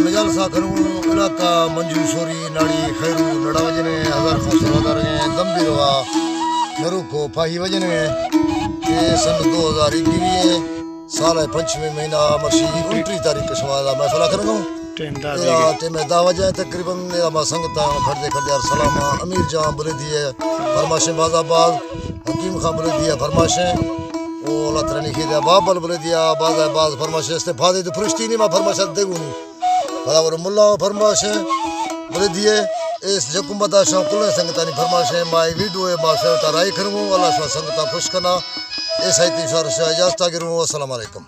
मिजाल सा करूँ इलाका मंजू सोरी नाड़ी खैरू नड़ा वजने हजार खसरोदार दम्बी रवा नरू को फाही वजने ये सन 2021 साल 5वें महीना मर्शी 29 तारीख के शुमार मैं फला करूँगा ते मैं दावा जाए तकरीबन संगता खड़े खड़े सलाम अमीर जहाँ बोले दिए फरमाशें बाजाबाद हकीम खां बोले दिया फरमाशें ओ अल्लाह तआला ने दिया बाबल बोले दिया बाज फरमाशें इस्तेफादे तो फरिश्ती नहीं मा फरमाशें देगू नहीं बराबर मुल्ला फरमाशें बोले दिए इस जकुमता शौकुल संगता ने फरमाशें माई वीडियो मा सेवता राय करूँ अल्लाह शा संगता खुश करना इस है तीसरा से इजाजत गिरूँ अस्सलाम वालेकुम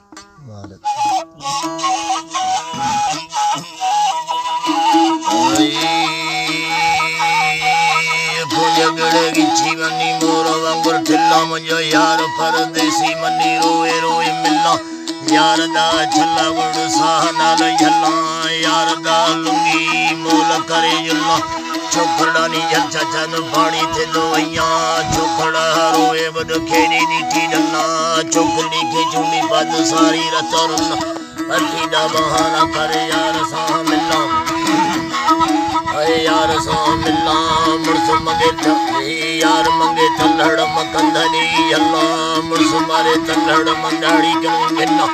जीवनी मोरो वांगुर ठिल्ला मुझो यार परदेसी मनी रोए रोए मिलना यार दा छल्ला गुड़ साह नाल झल्ला यार दा लुंगी मोल करे जुल्ला चोखड़ा नी जल चाचन पानी थे लोइया चोखड़ा रोए बद खेरी नीठी डल्ला चोखड़ी के चूमी पद सारी रतरना अठी दा बहाना करे यार साह मिलना यार सो मिला मुर्स मंगे यार मंगे तलड़ मकंदनी अल्लाह मुर्स मारे तलड़ मंडाड़ी करूं मिला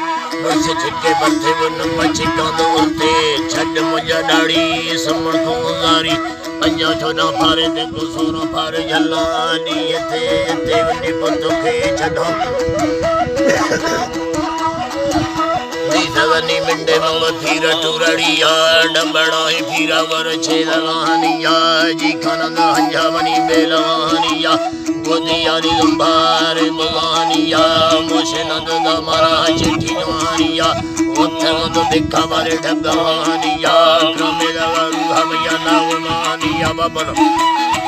मुर्स छिके बथे वन मचिका दोते छड मुजा डाड़ी समण को जारी पंजा छोड़ा फारे ते को सोना फारे जल्ला नी ते वनी पुत के छडो सवनी मिंडे मंगो थीर टूरड़िया डबड़ा ही फिरा वर छेदवानिया जी खानंद हंजा मनी बेलवानिया गोदिया नी लंबार बवानिया मोशे नंद दमरा चिट्ठी जवानिया ओथे तो देखा बारे डगवानिया क्रमे दवरु हमया नावमानिया बबन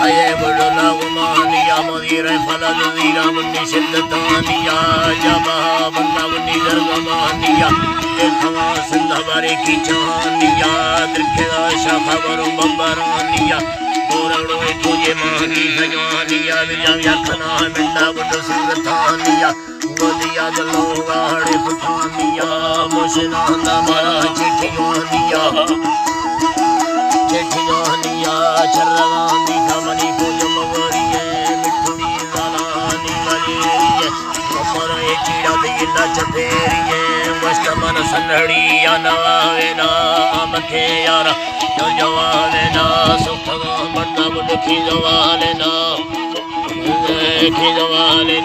अये बड़ो नावमानिया मदीरे फलद दीरा मुन्नी शिद्दतानिया जबा बन्ना मुन्नी दरगमानिया देखवा सिंधा बारे की चानिया दरखेदा शाखा बरो बबरानिया बोरड़ो तुझे मानी भगवानिया विजा खना मिंडा बुड सुरतानिया गोदिया जलो गाड़े पुठानिया मोशना मारा चिट्ठियानिया चरवानी धमनी पूज मवरिए मिठुड़ी जालानी गलिए कमरे चीड़ा दिला चपेरिए मस्त मन संधड़ी नवावे नाम के यार जो जवाले ना सुख मरदा बुढ़ी जवाले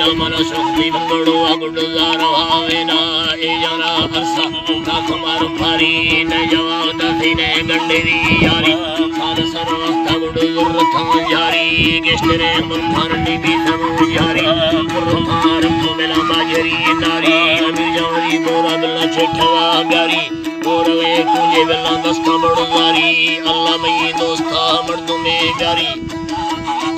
ना मन सुखी बड़ो गुड़जार आवे ना ए जरा अरसा ना कुमार फारी न जवा दफी ने गंडेरी यारी सार सर्वस्त गुड़ था यारी गेस्टरे मुरफार नीबी समो यारी मुरफार मेला बाजरी नारी अमी जवरी बोरा बिल्ला छठवा प्यारी बोरवे कुंजे बिल्ला दस्ता बड़वारी अल्लाह मई दोस्ता मर्दों में प्यारी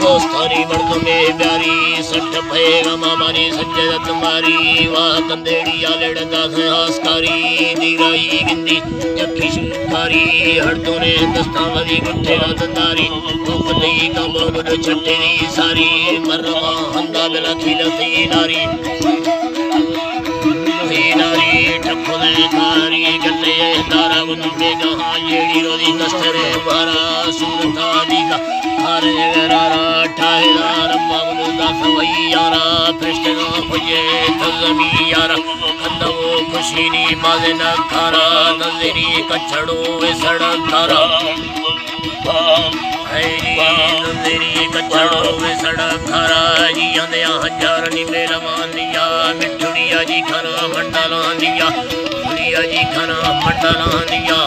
दोस्तानी मर्दों में प्यारी सठ पैगा मामानी संजय तुम्हारी वाह कंदेड़ी आलेड़ा हंसकारी दीराई गिंदी अखी शुकारी हड़ों ने दस्तावरी गुट्ठे दंदारी उपदी का बोल छठेरी सारी मरवा हंदा बिला खिलती नारी ठकुने कारी गले तारा बुंदे गहा येड़ी रोदी कस्तरे बारा सुनता दीगा हरे गरारा ठाहेदार बाबू दा सवैयारा फरिश्तेगा फुजे तजमी यारा खंदो खुशी नी माजे न खारा नजरी कछड़ो वे सड़क खारा नजरी कछड़ो वे सड़क खारा जी आंदे हजार नी मेलवानिया मिठुड़िया जी खाना मंडलानिया मिठुड़िया जी खाना मंडलानिया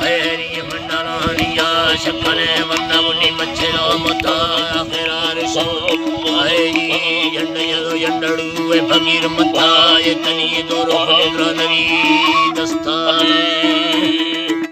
हरी मंडलानिया शक्करे बंदा मुन्नी मच्छेरा मता आखिरार सो आए जंडयो जंडड़ू फकीर मता ये तनी दो रोक नवी दस्ताने